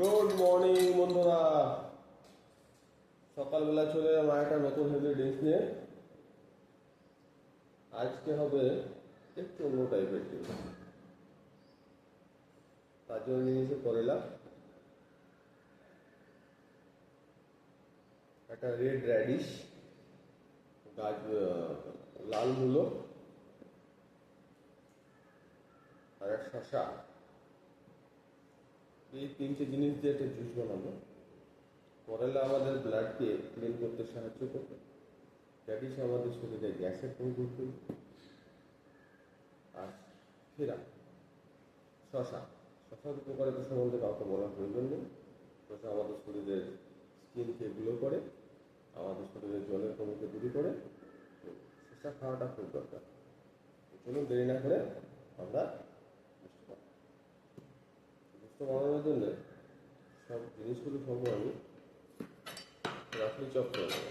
Good morning বন্ধুরা। সকালবেলা চলে এলাম একটা নতুন হেলদি ড্রিঙ্কস নিয়ে। আজকে হবে একটু অন্য টাইপের ড্রিঙ্কস। তার জন্য নিয়েছি করেলা, একটা রেড র্যাডিশ, লাল মূলো আর এক শসা। এই তিনটে জিনিস দিয়ে একটা জুস বানাবো। করেলা আমাদের ব্লাডকে ক্লিন করতে সাহায্য করবে, র্যাডিশ আমাদের শরীরে গ্যাসের পরিমাণ করবে, আর ক্ষীরা শশার উপকারিতা সম্বন্ধে কাউকে বলার প্রয়োজন নেই। শশা আমাদের শরীরের স্কিনকে গ্লো করে, আমাদের শরীরের জলের কমিকে দূর করে। শশা খাওয়াটা খুব দরকার। চলুন দেরি না করে আমরা বুঝতে বানানোর জন্য সব জিনিসগুলো সঙ্গে আমি রাফলি চপ করে দেবো।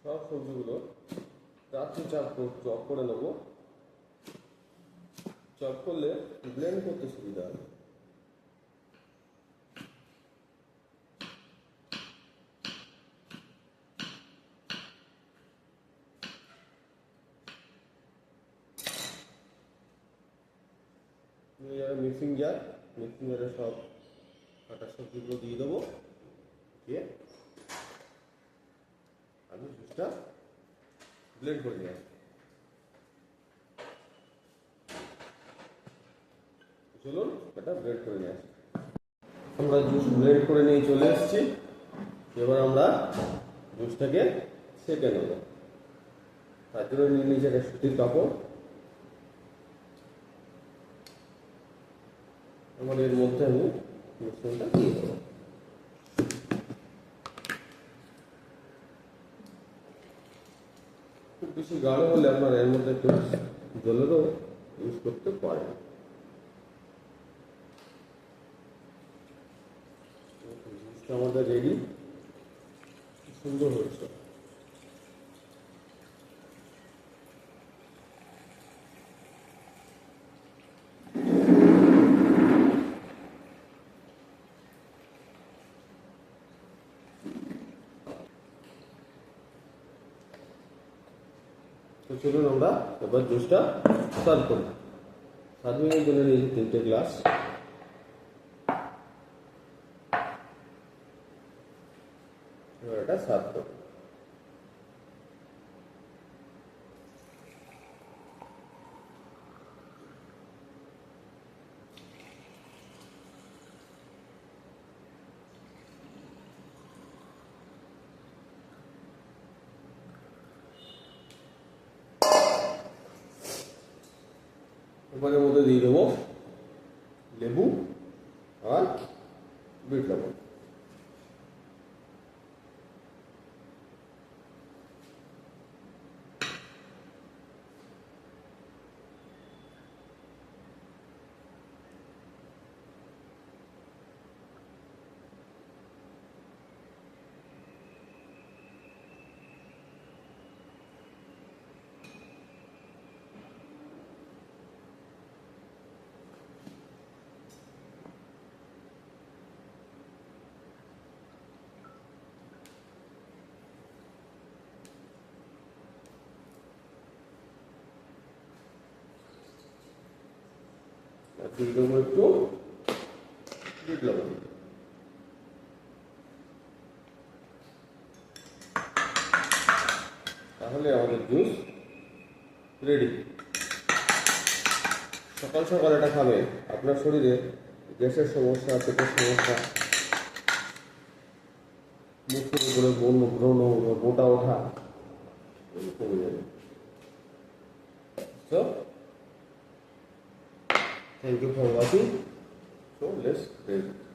সব সবজিগুলো রাত্রি চপ করে নেবো। চপ করলে ব্লেন্ড করতে সুবিধা হবে। মিক্সিং জারে সব কাটা সবজিগুলো দিয়ে দেবো, দিয়ে আমি জুসটা ব্লেন্ড করে নিয়ে আসবো। চলুন এটা ব্লেন্ড করে নিয়ে আসি। আমরা জুস ব্লেন্ড করে নিয়ে চলে এসেছি। এবার আমরা জুসটাকে সেঁকে নেব। তার জন্য নিয়ে নিয়েছি একটা সুতির কাপড়। আমার এর মধ্যে আমি মিশ্রণটা দিয়ে দেবো। খুব বেশি গাঢ় হলে আপনার এর মধ্যে একটু জলেরও ইউজ করতে পারেন। আমাদের রেডি, সুন্দর হয়েছে। তো চলুন আমরা এবার জুসটা সার্ভ করি। সার্ভিংয়ের জন্য নিয়েছি 3টে গ্লাস। এবার এটা সার্ভ করব। এবারের মধ্যে দিয়ে দেবো লেবু আর বিট লবণ। দিয়ে দেবো একটু বিট লবণ। তাহলে আমাদের জুস রেডি। সকাল সকাল এটা খাবেন, আপনার শরীরে গ্যাসের সমস্যা, পেটের সমস্যা, মুখের উপরে ব্রণ, মোটা ওঠা কমে যাবে। So, thank you for watching. So let's read.